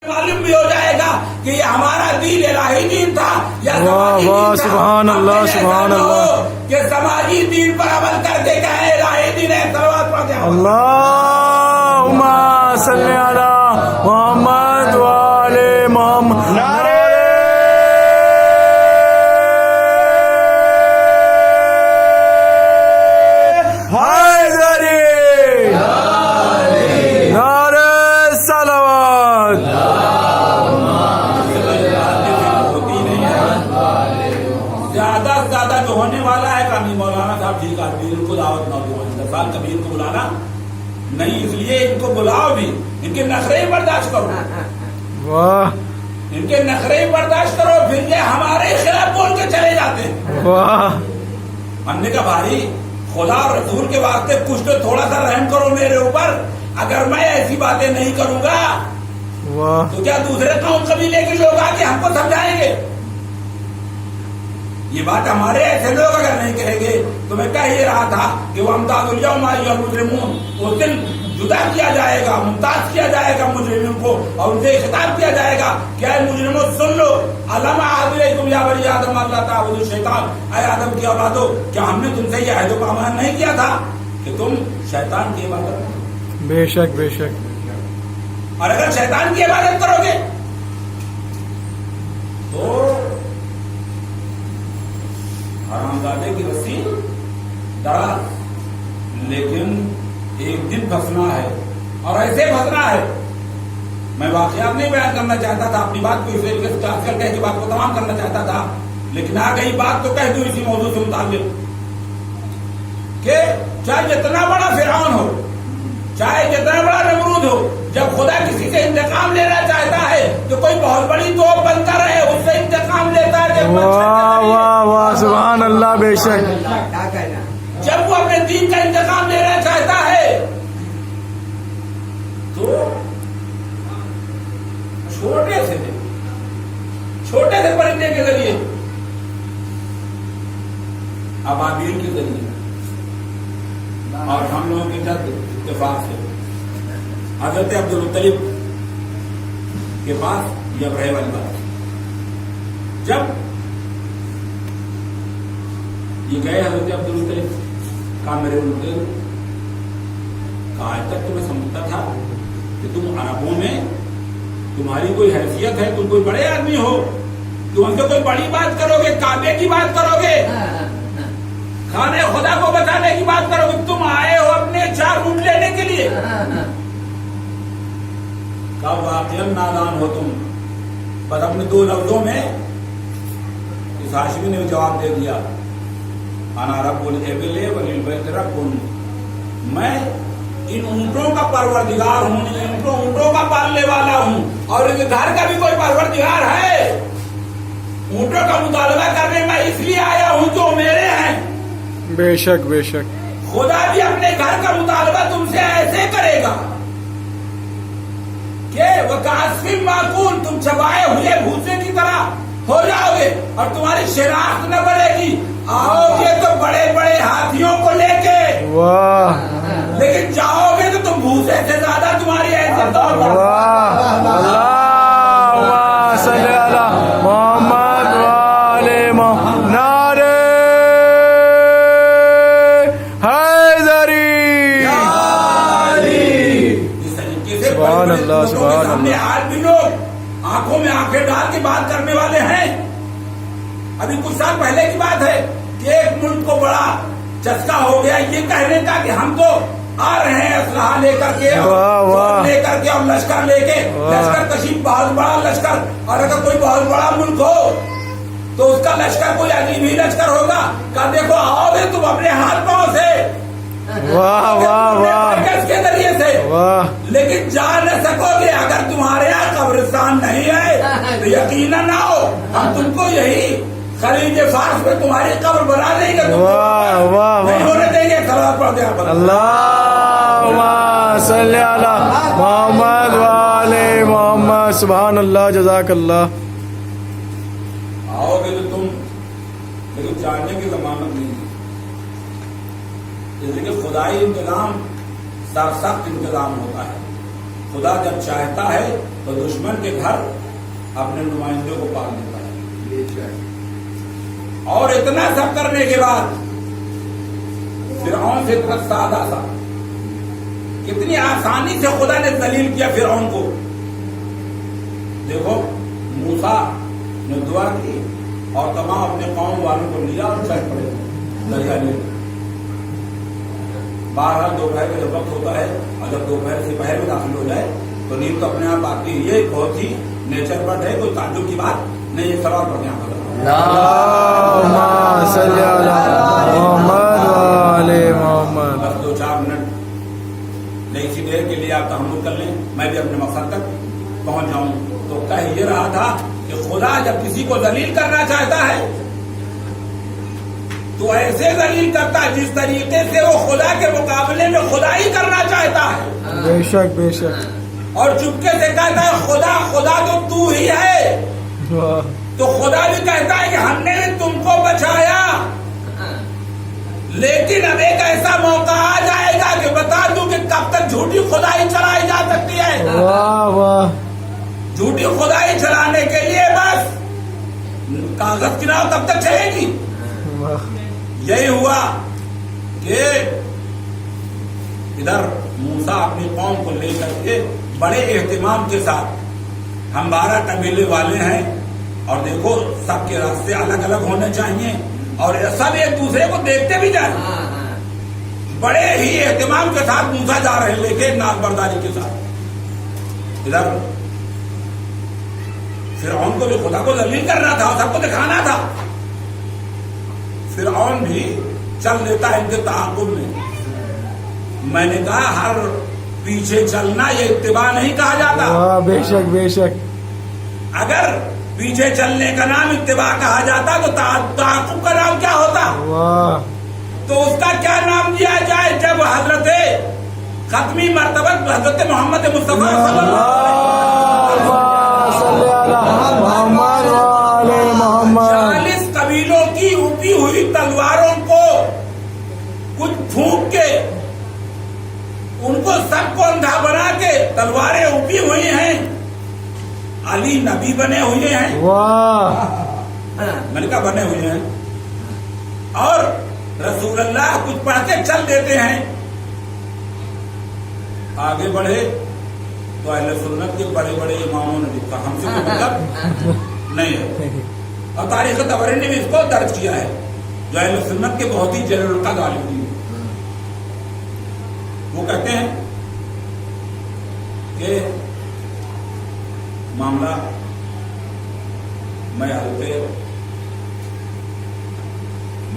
معلوم بھی ہو جائے گا کہ یہ ہمارا دین الہی دین تھا یا سماجی واہ دین تھا. سبحان اللہ سبحان اللہ. کہ سماجی دین پر عمل کر کے کہے الہی دین ہے. صلوات پڑھتے ہیں. اللہم صلی علی محمد وآل محمد. نعرہ حیدری، نعرہ صلوات. زیادہ سے زیادہ جو ہونے والا ہے کامی مولانا صاحب ٹھیک آدمی ان کو دعوت نہ دو. 10 سال کبیر کو بلانا نہیں، اس لیے ان کو بلاؤ بھی، ان کے نخرے برداشت کرو. واہ ان کے نخرے برداشت کرو، پھر یہ ہمارے خلاف بول کے چلے جاتے ہیں. واہ. ہم نے کہا بھائی خدا اور رسول کے واسطے کچھ تو تھوڑا سا رحم کرو میرے اوپر. اگر میں ایسی باتیں نہیں کروں گا واہ تو کیا دوسرے قوم قبیلے کے لوگ آ کے ہم کو سمجھائیں گے؟ یہ بات ہمارے ایسے لوگ اگر نہیں کہیں گے تو میں کہہ یہ رہا تھا کہ وہ امتاز الیوم ایھا المجرمون، اس دن جدا کیا جائے گا، ممتاز کیا جائے گا مجرموں کو، اور ان سے خطاب کیا جائے گا کہ اے مجرموں سن لو، الم اعہد الیکم یا بنی آدم الا تعبدوا الشیطان. اے آدم کی اولادو، کیا ہم نے تم سے یہ عہد و پیمان نہیں کیا تھا کہ تم شیطان کی عبادت کرو؟ بے شک بے شک. اور اگر شیطان کی عبادت کرو گے تو حرامزادے کی رسی ڈرا، لیکن ایک دن پھنسنا ہے اور ایسے پھنسنا ہے. میں واقعات نہیں بیان کرنا چاہتا تھا، اپنی بات کو اس طریقے سے چارج کر کے بات کو تمام کرنا چاہتا تھا، لیکن آ گئی بات تو کہہ دوں اسی موضوع سے متعلق کہ چاہے جتنا بڑا فرعون ہو، چاہے جتنا بڑا نمرود ہو، جب خدا کسی سے انتقام لینا چاہتا ہے تو کوئی بہت بڑی توپ بن کر رہے اس سے انتقام لیتا ہے. واہ واہ واہ سبحان اللہ. بے شک. جب وہ اپنے دین کا انتقام لینا چاہتا ہے تو چھوٹے سے پرندے کے ذریعے، ابابیل کے ذریعے، اور ہم لوگوں کے جد اتفاق سے حضرت عبدالمطلب کے پاس یہ رہے والی بات. جب یہ گئے حضرت عبدالمطلب کہا میرے مطلب کہا آج تک تو میں سمجھتا تھا کہ تم عربوں میں تمہاری کوئی حیثیت ہے، تم کوئی بڑے آدمی ہو، تم ان سے کوئی بڑی بات کرو گے، کعبے کی بات کرو گے، خانے خدا کو بتانے کی بات کرو گے. تم آئے ہو اپنے 4 اونٹ لینے کے لیے. کہا واقعاً نادان ہو تم. بس اپنے 2 لفظوں میں اس ہاشمی نے جواب دے دیا، انا رب الابل وللبیت رب. میں ان اونٹوں کا پروردگار ہوں، ان اونٹوں کا پالنے والا ہوں، اور ان گھر کا بھی کوئی پروردگار ہے. اونٹوں کا مطالبہ کرنے میں اس لیے آیا ہوں جو میرے ہیں. بے شک بے شک. خدا بھی اپنے گھر کا مطالبہ تم سے ایسے کرے گا کہ وَكَعَصْفٍ مَّأْكُولٍ، تم چبائے ہوئے بھوسے کی طرح ہو جاؤ گے اور تمہاری شناخت نہ بڑھے گی. آؤ گے تو بڑے بڑے ہاتھیوں کو لے کے، واہ لیکن جاؤ گے تو تم بھوسے سے زیادہ تمہاری حیثیت ہوگی. واہ. اللہم صلی علی محمد وآل محمد. نعرہ حیدری. سبحان اللہ سبحان اللہ. آج بھی لوگ آنکھوں میں آنکھیں ڈال کے بات کرنے والے ہیں. ابھی کچھ سال پہلے کی بات ہے کہ ایک ملک کو بڑا چسکا ہو گیا یہ کہنے کا کہ ہم تو آ رہے ہیں اسلحہ لے کر کے اور لے کر کے اور لشکر لے کے. لشکر کشی بہت بڑا لشکر، اور اگر کوئی بہت بڑا ملک ہو تو اس کا لشکر کوئی عجیب ہی لشکر ہوگا. کہا دیکھو آؤ گے تم اپنے ہاتھ پاؤں سے، واہ واہ واہ کے ذریعے سے، واہ. لیکن جا نہ سکو گے. اگر تمہارے یہاں قبرستان نہیں ہے تو یقیناً نہ ہو ہم تم کو یہی خلیج فارس میں تمہاری قبر بنا دیں گے. واہ واہ نہیں ہونے دیں گے. صلوات پڑھتے ہیں. اللہم صلی علی محمد وآل محمد. سبحان اللہ. جزاک اللہ. آؤ گے تو تم لیکن جاننے کی ضمانت نہیں ہے. اس لیے خدائی انتظام سخت انتظام ہوتا ہے. خدا جب چاہتا ہے تو دشمن کے گھر اپنے نمائندوں کو پال دیتا ہے. اور اتنا سب کرنے کے بعد فرعون سے اتنا سادہ سا، کتنی آسانی سے خدا نے ذلیل کیا فرعون کو. دیکھو موسیٰ نے دعا کی اور تمام اپنے قوم والوں کو لیا اور چل پڑے دریا میں. بارہ دوپہر کا جب وقت ہوتا ہے اور جب دوپہر سے پہلے میں داخل ہو جائے تو نیند تو اپنے آپ آتی ہے. یہ بہت ہی نیچر بٹ ہے، کوئی تعجب کی بات نہیں. یہ سوال پڑھنے آپ اللہم صلی علی محمد وعلی محمد. بس 2-4 منٹ نہیں، اسی دیر کے لیے آپ تحمل کر لیں، میں بھی اپنے مقصد تک پہنچ جاؤں. تو کہہ یہ رہا تھا کہ خدا جب کسی کو ذلیل کرنا چاہتا ہے تو ایسے ذلیل کرتا ہے جس طریقے سے وہ خدا کے مقابلے میں خدا ہی کرنا چاہتا ہے. بے شک بے شک. اور چپکے سے کہتا ہے خدا خدا تو ہی ہے. تو خدا بھی کہتا ہے کہ ہم نے بھی تم کو بچایا، لیکن اب ایک ایسا موقع آ جائے گا کہ بتا دوں کہ کب تک جھوٹی خدائی چلائی جا سکتی ہے. واہ واہ. جھوٹی خدائی چلانے کے لیے بس کاغذ کی ناؤ تب تک چلے گی. یہی ہوا کہ ادھر موسیٰ اپنی قوم کو لے کر کے بڑے اہتمام کے ساتھ، ہم 12 قبیلے والے ہیں اور دیکھو سب کے راستے الگ الگ ہونے چاہیے اور سب ایک دوسرے کو دیکھتے بھی جائیں. بڑے ہی اہتمام کے ساتھ موسیٰ جا رہے لے کے نافرمانی کے ساتھ. ادھر فرعون کو بھی خدا کو ذلیل کرنا تھا اور سب کو دکھانا تھا. فرعون بھی چل دیتا ہے ان کے تعاقب میں. میں نے کہا ہر پیچھے چلنا یہ اتباع نہیں کہا جاتا. واہ بے شک بے شک. اگر پیچھے چلنے کا نام اتباع کہا جاتا تو تعاقب کا نام کیا ہوتا؟ واہ. تو اس کا کیا نام دیا جائے جب حضرت ختمی مرتبہ حضرت محمد مصطفیٰ صلی اللہ علیہ وسلم 40 قبیلوں کی اٹھی ہوئی تلواروں کو کچھ پھونک کے ان کو سب کو اندھا بنا کے تلواریں اٹھی ہوئی ہیں، علی نبی بنے ہوئے ہیں. واہ. میں نے کہا بنے ہوئے ہیں اور رسول اللہ کچھ پڑھ کے چل دیتے ہیں. آگے بڑھے تو اہل سنت کے بڑے بڑے اماموں نے لکھا، ہم سے کوئی مطلب نہیں ہے. اور تاریخ طبری نے بھی اس کو درج کیا ہے جو اہل سنت کے بہت ہی جلیل القدر عالم تھی. وہ کہتے ہیں کہ معاملہ میں حضرت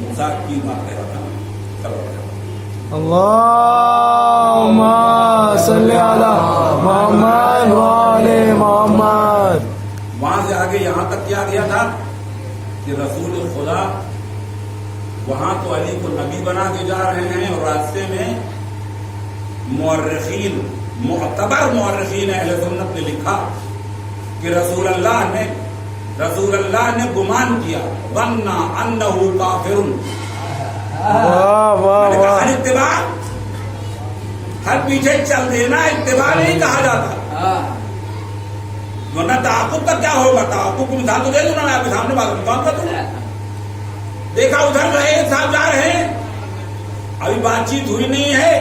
موسیٰ کی بات کہہ رہا تھا. اللہم صلی علی محمد وعلی محمد. وہاں سے آگے یہاں تک کیا گیا تھا کہ رسول خدا وہاں تو علی کو نبی بنا کے جا رہے ہیں اور راستے میں مورخین معتبر مورخین اہل سنت نے لکھا کہ رسول اللہ نے گمان کیا ظن انہ کافر. واہ واہ واہ. اتباع ہر پیچھے چل دینا اتباع نہیں کہا جاتا. ورنہ تعاقب کا کیا ہوگا؟ تعاقب کو مثال تو دے دوں نا، میں آپ کے سامنے بات کون کر دوں. دیکھا ادھر رہے صاحب جا رہے ہیں، ابھی بات چیت ہوئی نہیں ہے،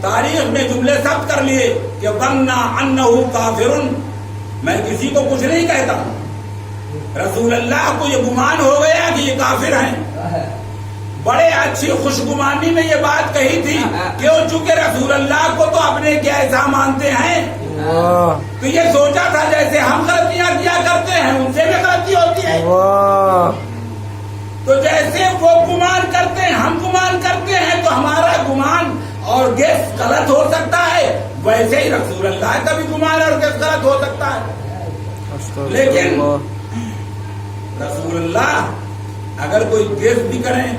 تاریخ میں جملے ثبت کر لیے کہ ظن انہ کافر. میں کسی کو کچھ نہیں کہتا ہوں، رسول اللہ کو یہ گمان ہو گیا کہ یہ کافر ہیں. بڑے اچھی خوشگمانی میں یہ بات کہی تھی کیوں؟ چونکہ رسول اللہ کو تو اپنے کیا ایسا مانتے ہیں تو یہ سوچا تھا جیسے ہم غلطیاں کیا کرتے ہیں ان سے بھی غلطی ہوتی ہے. تو جیسے وہ گمان کرتے ہیں ہم گمان کرتے ہیں تو ہمارا گمان اور گیس غلط ہو سکتا ہے، ویسے ہی رسول اللہ کا بھی گمان اور گیس غلط ہو سکتا ہے. لیکن رسول اللہ اگر کوئی گیس بھی کریں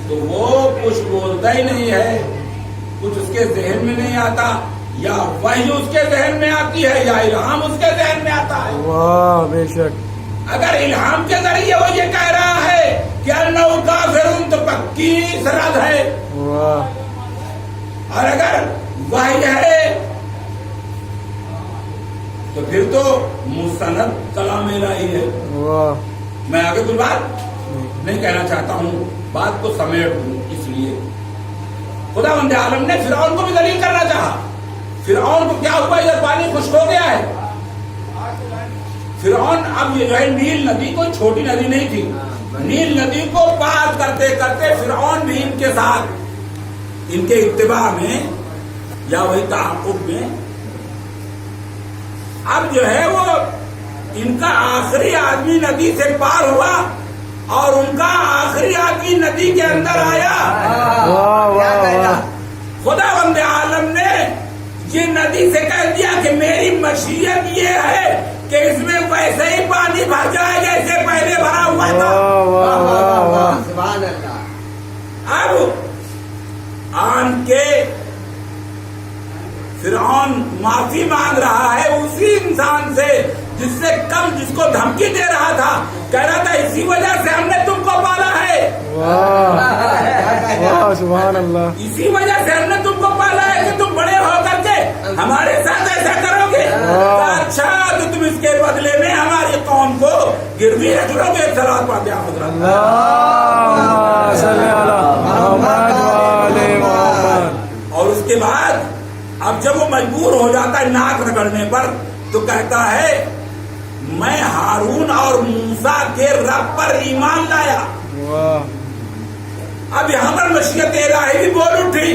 تو وہ کچھ بولتا ہی نہیں ہے، کچھ اس کے ذہن میں نہیں آتا، یا وحی اس کے ذہن میں آتی ہے یا الہام اس کے ذہن میں آتا ہے. واہ بے شک. اگر الہام کے ذریعے وہ یہ کہہ رہا ہے کہ انہ کافر تو پکی سرحد ہے، واہ. اور اگر وحی ہے تو پھر تو مستند کلام الہی ہے. میں آگے کوئی بات نہیں کہنا چاہتا ہوں، بات کو سمیٹ دوں. اس لیے خدا بند عالم نے فرعون کو بھی ذلیل کرنا چاہا. فرعون کو کیا ہوا؟ ادھر پانی خشک ہو گیا ہے. فرعون اب یہ جو ہے نیل ندی کوئی چھوٹی ندی نہیں تھی. نیل ندی کو پار کرتے کرتے فرعون بھی ان کے ساتھ ان کے اتباع میں یا وہی تعاقب میں اب جو ہے وہ ان کا آخری آدمی ندی سے پار ہوا اور ان کا آخری آدمی ندی کے اندر آیا. خدا بند عالم نے یہ ندی سے کہہ دیا کہ میری مشیت یہ ہے کہ اس میں ویسے ہی پانی بھر جائے جیسے پہلے بھرا ہوا تھا. اب آن کے فرعون معافی مانگ رہا ہے اسی انسان سے جس کو دھمکی دے رہا تھا. کہہ رہا تھا اسی وجہ سے ہم نے تم کو پالا ہے. سبحان اللہ. اسی وجہ سے ہم نے تم کو پالا ہے کہ تم بڑے ہو کر کے ہمارے ساتھ ایسا کرو گے. اچھا تو تم اس کے بدلے میں ہماری قوم کو گروی رکھو گے. صلوات پاتے ہیں حضرت. اور اس کے بعد اب جب وہ مجبور ہو جاتا ہے ناک رگڑنے پر تو کہتا ہے میں ہارون اور موسیٰ کے رب پر ایمان لایا. اب یہاں پر مشیت الہی بھی بول اٹھی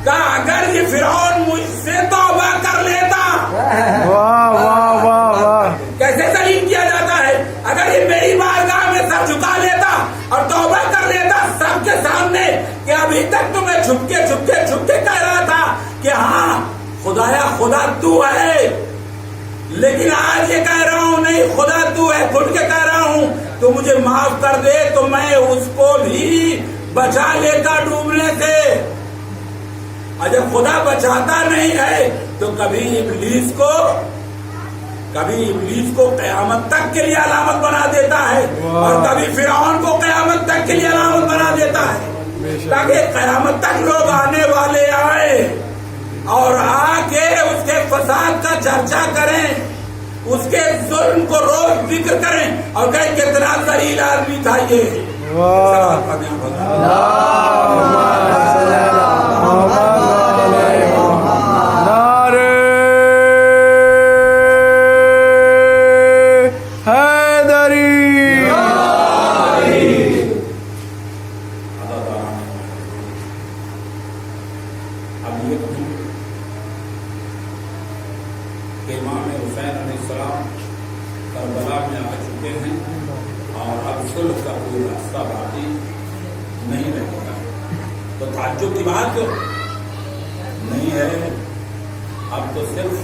کہ اگر یہ فرعون مجھ سے توبہ کر لیتا. کیسے ذلیل کیا جاتا ہے. اگر یہ میری بارگاہ میں سر جھکا لیتا اور توبہ کر لیتا سب کے سامنے کہ ابھی تک تو میں چھپ کے کہہ رہا تھا کہ ہاں خدایا خدا تو ہے، لیکن آج یہ کہہ رہا ہوں نہیں خدا تو ہے، کھل کے کہہ رہا ہوں تو مجھے معاف کر دے تو میں اس کو بھی بچا لیتا ڈوبنے سے. اور جب خدا بچاتا نہیں ہے تو کبھی ابلیس کو قیامت تک کے لیے علامت بنا دیتا ہے اور کبھی فرعون کو قیامت تک کے لیے علامت بنا دیتا ہے تاکہ قیامت تک لوگ آنے والے آئے اور آ کے اس کے فساد کا چرچا کریں، اس کے ظلم کو روز ذکر کریں اور کہیں کتنا ذلیل آدمی تھا یہ. امام حسین علیہ السلام کربلا میں آ چکے ہیں اور اب صلح کا کوئی راستہ باقی نہیں رہے گا. تو تعجب کی بات نہیں ہے. اب تو صرف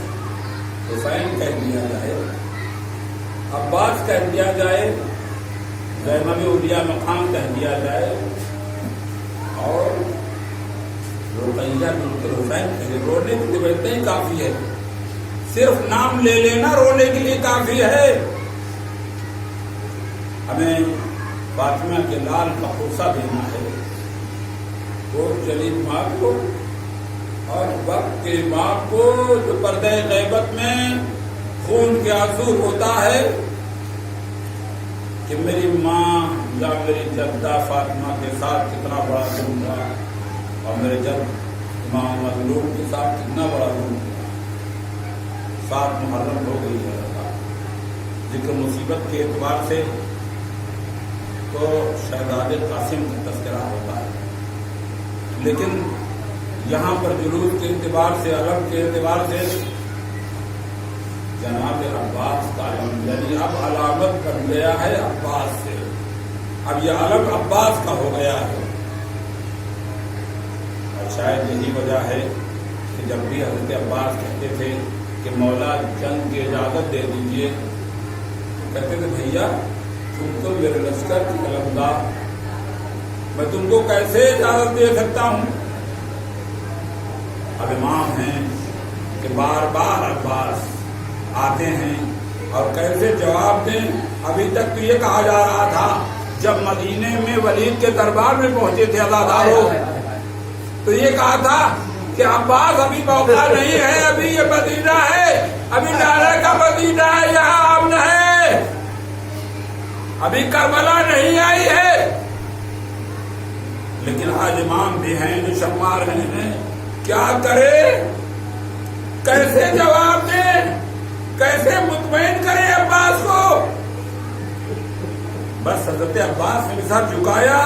حسین کہہ دیا جائے، عباس کہہ دیا جائے، زینب اولیاء مقام کہہ دیا جائے اور رقیہ بنت حسین رونے کی وجہ ہی کافی ہے. صرف نام لے لینا رونے کے لیے کافی ہے. ہمیں فاطمہ کے لال کا قصہ دینا ہے، وہ جلیل ماں کو اور وقت کے ماں کو جو پردہ غیبت میں خون کے آنسو ہوتا ہے کہ میری ماں یا میری جدہ فاطمہ کے ساتھ کتنا بڑا ظلم تھا اور میرے جد امام مظلوم کے ساتھ کتنا بڑا ظلم تھا. 7 محرم ہو گئی ہے. ذکر مصیبت کے اعتبار سے تو شہزادے قاسم کا تذکرہ ہوتا ہے، لیکن یہاں پر جلوس کے اعتبار سے علم کے اعتبار سے جناب عباس کا علم یعنی اب علامت بن گیا ہے عباس سے. اب یہ علم عباس کا ہو گیا ہے. اور شاید یہی وجہ ہے کہ جب بھی حضرت عباس کہتے تھے کہ مولا جنگ کی اجازت دے دیجیے، کہتے تھے بھیا تم تو میرے لشکر کی علمدار، میں تم کو کیسے اجازت دے سکتا ہوں. اب امام ہیں کہ بار بار عباس آتے ہیں اور کیسے جواب دیں. ابھی تک تو یہ کہا جا رہا تھا جب مدینے میں ولید کے دربار میں پہنچے تھے عزاداروں تو یہ کہا تھا کہ عباس ابھی موقع نہیں ہے، ابھی یہ مدینہ ہے، ابھی نعرہ کا مدینہ ہے، یہاں امن ہے، ابھی کربلا نہیں آئی ہے۔ لیکن آج امام بھی ہیں جو شمع رہے ہیں، کیا کرے، کیسے جواب دیں، کیسے مطمئن کرے عباس کو؟ بس حضرت عباس نے سر جھکایا،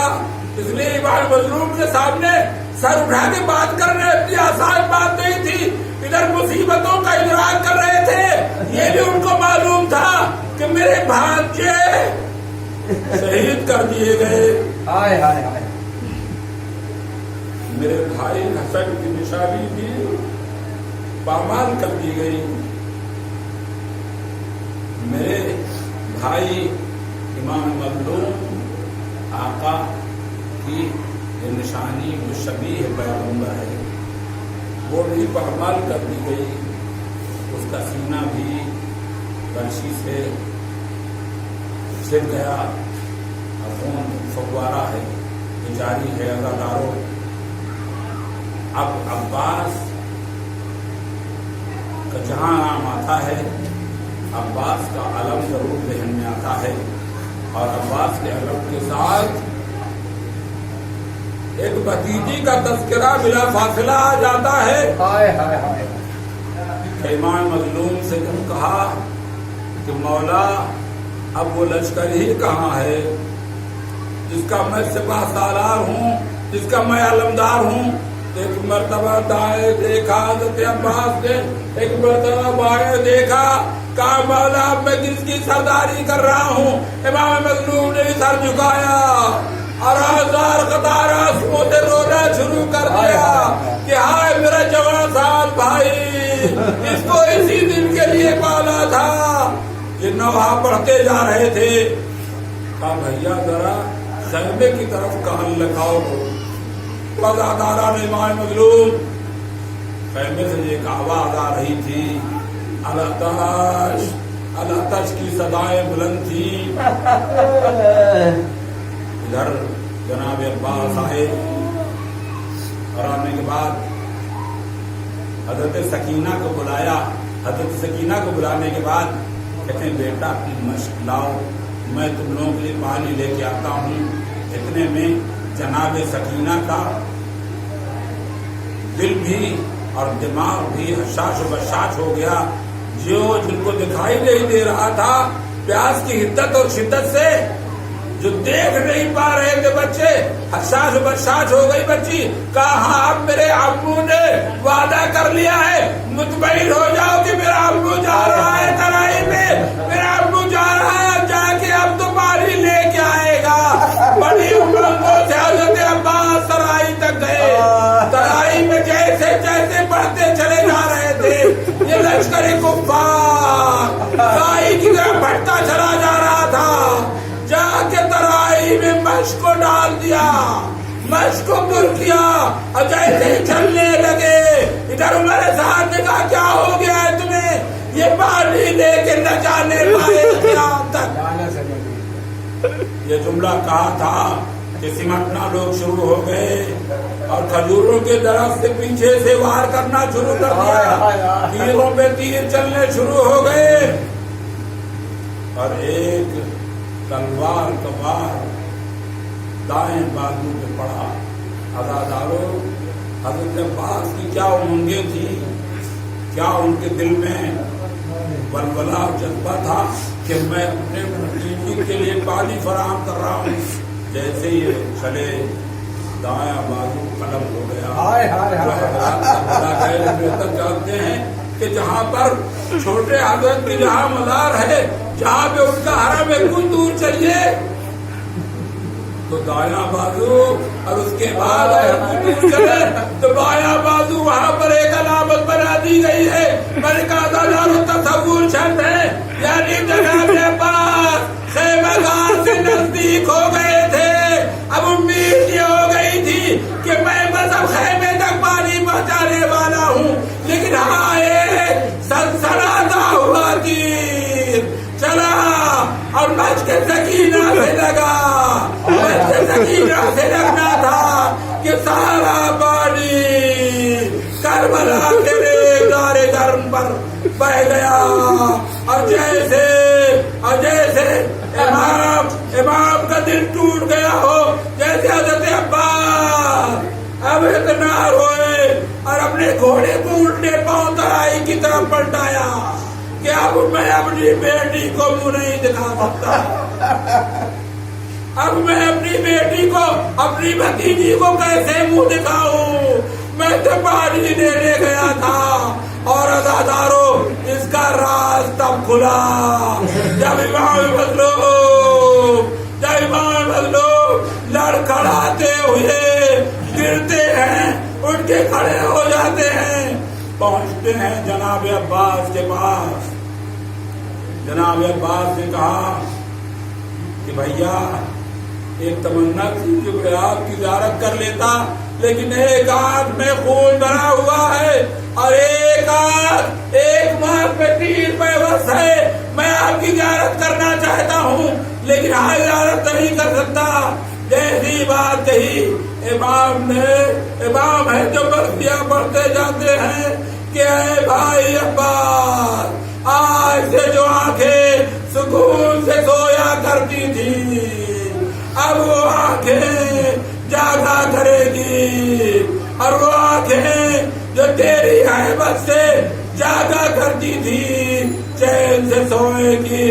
اس لیے امام مظلوم کے سامنے سر اٹھا کے بات کرنا اتنی آسان بات نہیں تھی۔ ادھر مصیبتوں کا ادراک کر رہے تھے، یہ بھی ان کو معلوم تھا کہ میرے بھانجے شہید کر دیے گئے، ہائے ہائے ہائے، میرے بھائی حسن کی نشانی بھی پامال کر دی گئی، میرے بھائی امام مظلوم آقا کی یہ نشانی وہ شبیہ پیغمبر ہے، وہ بھی پامال کر دی گئی، اس کا سینہ بھی برشی سے چھڑ گیا، خون فوارہ ہے، یہ جاری ہے عزاداروں۔ اب عباس کا جہاں نام آتا ہے، عباس کا علم ضرور ذہن میں آتا ہے، اور عباس کے علم کے ساتھ ایک بھتیجی کا تذکرہ بلا فاصلہ آ جاتا ہے۔ ہائے ہائے ہائے، امام مظلوم سے جب کہا کہ مولا اب وہ لشکر ہی کہاں ہے جس کا میں سپاہ سالار ہوں، جس کا میں علمدار ہوں؟ ایک مرتبہ دائیں دیکھا حضرت عباس نے، ایک مرتبہ بائیں دیکھا، کہا مولا اب میں کس کی سرداری کر رہا ہوں؟ امام مظلوم نے سر جھکایا اور آزار قطار آنسوؤں سے رونا شروع کر دیا کہ ہائے میرا جوان سال بھائی، اس کو اسی دن کے لیے پالا تھا۔ یہ نوحہ پڑھتے جا رہے تھے، کہا بھیا ذرا خیمے کی طرف کان لگاؤ۔ وزادارہ نے امام مظلوم، خیمے سے ایک آواز آ رہی تھی، الاتش الاتش کی صدائیں بلند تھی۔ ادھر جناب عباس آئے اور آنے کے بعد حضرت سکینہ کو بلایا۔ حضرت سکینہ کو بلانے کے بعد کہتے ہیں بیٹا اپنی مشق لاؤ، میں تم لوگوں کے لیے پانی لے کے آتا ہوں۔ اتنے میں جناب سکینہ کا دل بھی اور دماغ بھی حشاش و بشاش ہو گیا، جو جن کو دکھائی نہیں دے رہا تھا پیاس کی حدت اور شدت سے، جو دیکھ نہیں پا رہے تھے بچے، حساس و بشاش ہو گئی بچی۔ کہا ہاں اب میرے ابو نے وعدہ کر لیا ہے، مطمئن ہو جاؤ کہ میرا ابو جا رہا ہے ترائی میں، میرا ابو جا رہا ہے، جا کے اب تو پانی لے کے آئے گا۔ بڑی امنگوں سے حضرت عباس ترائی تک گئے، ترائی میں جیسے جیسے بڑھتے چلے جا رہے تھے یہ لشکر کفار ترائی کی طرف بڑھتا چلا جا رہا تھا، جا کے ترائی میں مشق کو ڈال دیا، مشق کو پر کیا اور جیسے چلنے لگے ادھر عمر صاحب نے کہا کیا ہو گیا ہے تمہیں؟ یہ پانی لے کے نہ جانے پائے قیام تک۔ یہ جملہ کہا تھا کہ سمٹنا لوگ شروع ہو گئے اور کھجوروں کے درخت سے پیچھے سے وار کرنا شروع کر دیا، تیروں پہ تیر چلنے شروع ہو گئے اور ایک تلوار کا وار دائیں بازو پہ پڑا۔ عزاداروں، حضرت عباس کی کیا امنگیں تھی، کیا ان کے دل میں ولولہ جذبہ تھا کہ میں اپنے بھتیجے کے لیے پانی فراہم کر رہا ہوں۔ جیسے یہ چلے دایاں بازو قلم ہو گیا۔ بہتر جانتے ہیں کہ جہاں پر چھوٹے حضرت کی جہاں مزار ہے، جہاں پہ ان کا حرم ہے، کچھ دور چلیے تو دایاں بازو، اور اس کے بعد کچھ دور چلے تو بایاں بازو، وہاں پر ایک علامت بنا دی گئی ہے۔ میں نے کہا تصور شرط ہے، یعنی جناب عباس خیمہ گاہ سے نزدیک ہو گئے تھے، اب امید یہ ہو گئی تھی کہ میں بس اب خیمے تک پانی پہنچانے والا ہوں، لیکن ہاں ایک سنسناتا ہوا تیر چلا اور مجھ کے سکینہ سے لگا، مجھ کے سکینہ سے لگنا تھا کہ سارا پانی کربلا کے ریگدار گرم پر بہ گیا اور جیسے امام کا دل ٹوٹ گیا ہو، جیسے حضرت عباس اب اتنا روئے اور اپنے گھوڑے کو الٹے پاؤں ترائی کی طرف پلٹایا کہ اب میں اپنی بیٹی کو منہ نہیں دکھا سکتا، اب میں اپنی بیٹی کو، اپنی بھتیجی کو کیسے منہ دکھاؤں؟ میں تو پانی دینے گیا تھا اور عزادارو اس کا راز تب کھلا جب امام مظلوم لڑکھڑاتے ہوئے گرتے ہیں، اٹھ کے کھڑے ہو جاتے ہیں، پہنچتے ہیں جناب عباس کے پاس۔ جناب عباس نے کہا کہ بھیا ایک تمنا تھی کہ میں آپ کی زیارت کر لیتا، لیکن ایک آنکھ میں خون بھرا ہوا ہے اور ایک ماہ پہ تیر پہ بس ہے، میں آپ کی زیارت کرنا چاہتا ہوں لیکن ہاں زیارت نہیں کر سکتا۔ جیسی بات کہی امام ہے جو برسیاں پڑھتے جاتے ہیں کہ اے بھائی عباس، آج سے جو آنکھیں سکون سے سویا کرتی تھی اب وہ آنکھیں جاگا کرے گی، اور وہ آنکھیں جو تیری ہیبت سے جاگا کرتی تھی چین سے سونے کی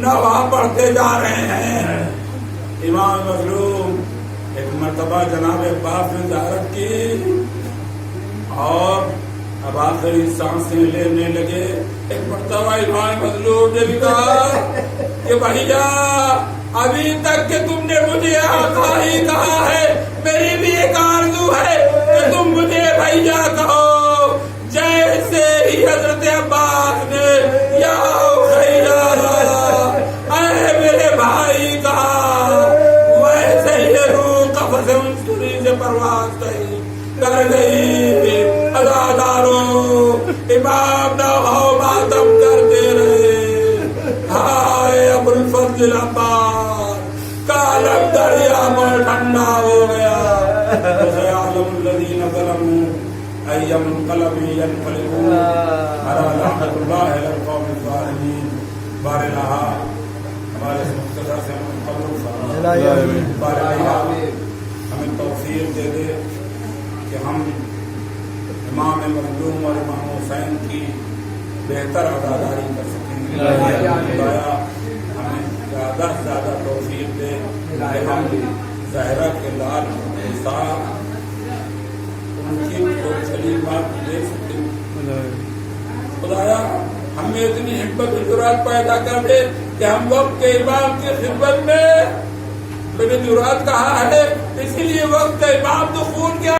نوا پڑھتے جا رہے ہیں۔ امام مظلوم ایک مرتبہ جناب عباس نے زیارت کی اور اب آخری سانسیں لینے لگے۔ ایک مرتبہ امام مظلوم نے بھی کہا کہ بھیا ابھی تک کہ تم نے مجھے آقا ہی کہا ہے، میری بھی ایک آرزو ہے کہ تم مجھے بھیا کہو، جیسے ہی حضرت عباس نے یا بھیا اے میرے بھائی کہا، ویسے ہی روح قفس انصری سے پرواز کر گئی۔ عزادارو امام نہ ہو ماتم کرتے رہے، ہائے ابو الفضل عباس کا لب دریا میں ٹھنڈا ہو گیا۔ وسيعلم الذين ظلموا أي منقلب ينقلبون على لعنة الله على القوم الظالمين۔ بار الہا ہمارے مختصر سے قبول بار الہا ہمیں توفیق دے دے کہ ہم امام مظلوم اور امام حسین کی بہتر عزاداری کر سکیں۔ خدایا ہمیں زیادہ سے زیادہ توفیق دے کہ ہم زہرا کے لال ان کی چھلی بات دے سکیں۔ خدایا ہمیں اتنی ہمت و جرات پیدا کر دے کہ ہم وقت کے امام کی خدمت میں جرات کہا ہے، اسی لیے وقت امام تو خون کیا